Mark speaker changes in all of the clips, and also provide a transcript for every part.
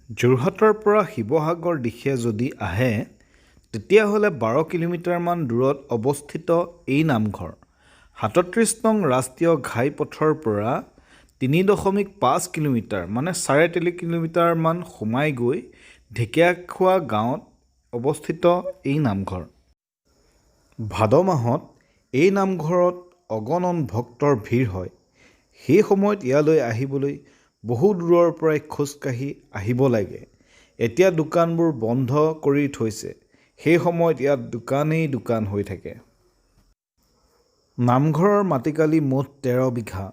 Speaker 1: যোৰহাটৰ পৰা শিৱসাগৰ দিশে যদি আহে তেতিয়াহ'লে 12 কিলোমিটাৰমান দূৰত অৱস্থিত এই নামঘৰ 37 নং ৰাষ্ট্ৰীয় ঘাইপথৰ পৰা 3.5 কিলোমিটাৰ মানে 3.5 কিলোমিটাৰমান সোমাই গৈ ঢেকীয়াখোৱা গাঁৱত অৱস্থিত এই নামঘৰ। ভাদ মাহত এই নামঘৰত অগণন ভক্তৰ ভিৰ হয়। সেই সময়ত ইয়ালৈ আহিবলৈ বহু দূৰৰ পৰাই খোজকাঢ়ি আহিব লাগে। এতিয়া দোকানবোৰ বন্ধ কৰি থৈছে। সেই সময়ত ইয়াত দোকানেই দোকান হৈ থাকে। নামঘৰৰ মাটিকালি মুঠ 13 বিঘা।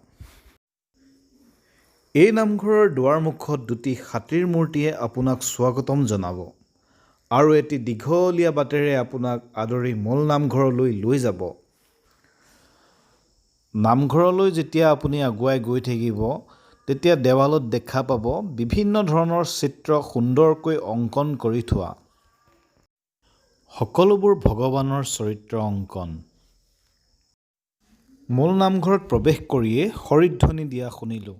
Speaker 1: এই নামঘৰৰ দুৱাৰমুখত দুটি হাতীৰ মূৰ্তিয়ে আপোনাক স্বাগতম জনাব আৰু এটি দীঘলীয়া বাটেৰে আপোনাক আদৰি মূল নামঘৰলৈ লৈ যাব। নামঘৰলৈ যেতিয়া আপুনি আগুৱাই গৈ থাকিব তেতিয়া দেৱালত দেখা পাব বিভিন্ন ধৰণৰ চিত্ৰ সুন্দৰকৈ অংকন কৰি থোৱা। সকলোবোৰ ভগৱানৰ চৰিত্ৰ অংকন। মূল নামঘৰত প্ৰৱেশ কৰিয়েই হৰিধ্বনি দিয়া শুনিলোঁ।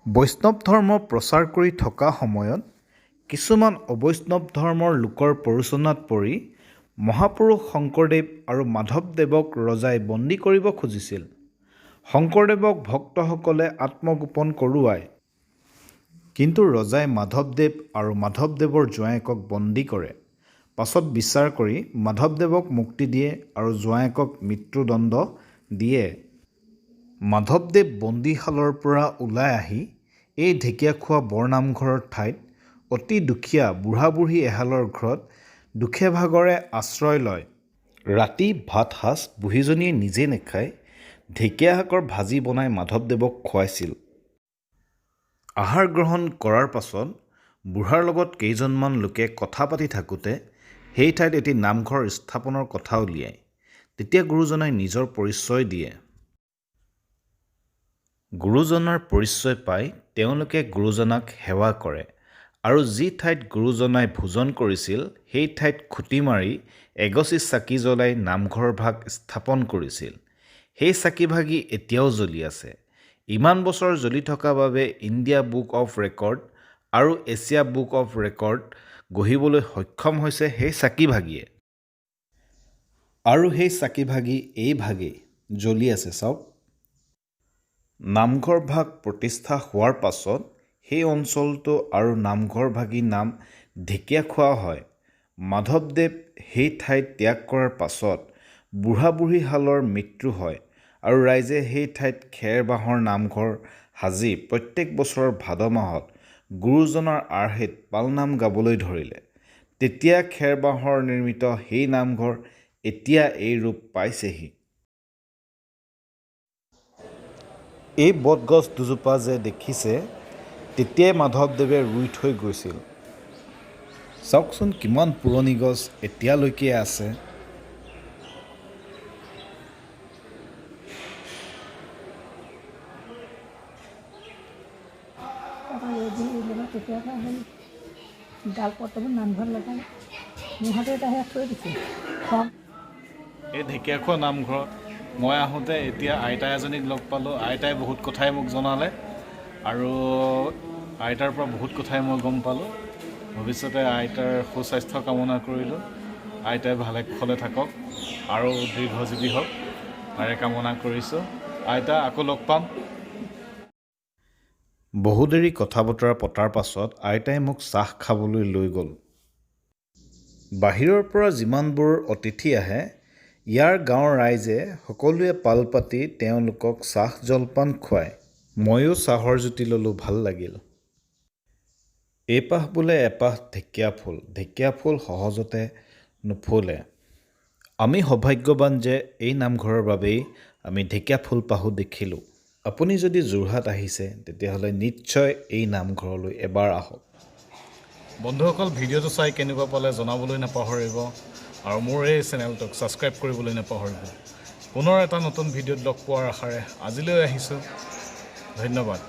Speaker 1: বৈষ্ণৱ ধৰ্ম প্ৰচাৰ কৰি থকা সময়ত কিছুমান অবৈষ্ণৱ ধৰ্মৰ লোকৰ প্ৰৰোচনাত পৰি মহাপুৰুষ শংকৰদেৱ আৰু মাধৱদেৱক ৰজাই বন্দী কৰিব খুজিছিল। শংকৰদেৱক ভক্তসকলে আত্মগোপন কৰোৱায়। কিন্তু ৰজাই মাধৱদেৱ আৰু মাধৱদেৱৰ জোঁৱায়েকক বন্দী কৰে। পাছত বিচাৰ কৰি মাধৱদেৱক মুক্তি দিয়ে আৰু জোঁৱায়েকক মৃত্যুদণ্ড দিয়ে। মাধৱদেৱ বন্দীশালৰ পৰা ওলাই আহি এই ঢেকীয়াখোৱা বৰনামঘৰৰ ঠাইত অতি দুখীয়া বুঢ়া বুঢ়ী এহালৰ ঘৰত দুখে ভাগৰে আশ্ৰয় লয়। ৰাতি ভাত সাজ বুঢ়ীজনীয়ে নিজে নেখায় ঢেকীয়া শাকৰ ভাজি বনাই মাধৱদেৱক খুৱাইছিল। আহাৰ গ্ৰহণ কৰাৰ পাছত বুঢ়াৰ লগত কেইজনমান লোকে কথা পাতি থাকোঁতে সেই ঠাইত এটি নামঘৰ স্থাপনৰ কথা উলিয়ায়। তেতিয়া গুৰুজনাই নিজৰ পৰিচয় দিয়ে। গুৰুজনাৰ পৰিচয় পাই তেওঁলোকে গুৰুজনাক সেৱা কৰে আৰু যি ঠাইত গুৰুজনাই ভোজন কৰিছিল সেই ঠাইত খুটি মাৰি এগছি চাকি জ্বলাই নামঘৰ ভাগ স্থাপন কৰিছিল। সেই চাকিভাগি এতিয়াও জ্বলি আছে। ইমান বছৰ জ্বলি থকা বাবে ইণ্ডিয়া বুক অফ ৰেকৰ্ড আৰু এছিয়া বুক অফ ৰেকৰ্ড গঢ়িবলৈ সক্ষম হৈছে সেই চাকিভাগিয়ে। আৰু সেই চাকিভাগি এই ভাগেই জ্বলি আছে চাওক। নামঘৰ ভাগ প্ৰতিষ্ঠা হোৱাৰ পাছত সেই অঞ্চলটো আৰু নামঘৰ ভাগি নাম ঢেকীয়াখোৱা হয়। মাধৱদেৱ সেই ঠাই ত্যাগ কৰাৰ পাছত বুঢ়া বুঢ়ীহালৰ মৃত্যু হয় আৰু ৰাইজে সেই ঠাইত খেৰ বাঁহৰ নামঘৰ সাজি প্ৰত্যেক বছৰৰ ভাদ মাহত গুৰুজনাৰ আৰ্হিত পালনাম গাবলৈ ধৰিলে। তেতিয়া খেৰ বাঁহৰ নিৰ্মিত সেই নামঘৰ এতিয়া এই ৰূপ পাইছেহি। এই বটগছ দুজোপা যে দেখিছে তেতিয়াই মাধৱদেৱে ৰুই থৈ গৈছিল। চাওকচোন কিমান পুৰণি গছ এতিয়ালৈকে আছে। এই ঢেকীয়াখোৱা নামঘৰত মই আহোঁতে এতিয়া আইতা এজনীক লগ পালোঁ। আইতাই বহুত কথাই মোক জনালে আৰু আইতাৰ পৰা বহুত কথাই মই গম পালোঁ। ভৱিষ্যতে আইতাৰ সুস্বাস্থ্য কামনা কৰিলোঁ। আইতাই ভালে কুশলে থাকক আৰু দীৰ্ঘজীৱী হওক তাৰে কামনা কৰিছোঁ। আইতা আকৌ লগ পাম। বহু দেৰি কথা বতৰা পতাৰ পাছত আইতাই মোক চাহ খাবলৈ লৈ গ'ল। বাহিৰৰ পৰা যিমানবোৰ অতিথি আহে ইয়াৰ গাঁৱৰ ৰাইজে সকলোৱে পাল পাতি তেওঁলোকক চাহ জলপান খুৱায়। ময়ো চাহৰ জুতি ল'লোঁ, ভাল লাগিল। এইপাহ বোলে এপাহ ঢেকীয়া ফুল। ঢেকীয়া ফুল সহজতে নুফুলে। আমি সৌভাগ্যৱান যে এই নামঘৰৰ বাবেই আমি ঢেকীয়া ফুলপাহো দেখিলোঁ। আপুনি যদি যোৰহাট আহিছে তেতিয়াহ'লে নিশ্চয় এই নামঘৰলৈ এবাৰ আহক। বন্ধুসকল, ভিডিঅ'টো চাই কেনেকুৱা পালে জনাবলৈ নাপাহৰিব আৰু মোৰ এই চেনেলটোক ছাবস্ক্ৰাইব কৰিবলৈ নাপাহৰিব। পুনৰ এটা নতুন ভিডিঅ'ত লগ পোৱাৰ আশাৰে আজিলৈ আহিছোঁ। ধন্যবাদ।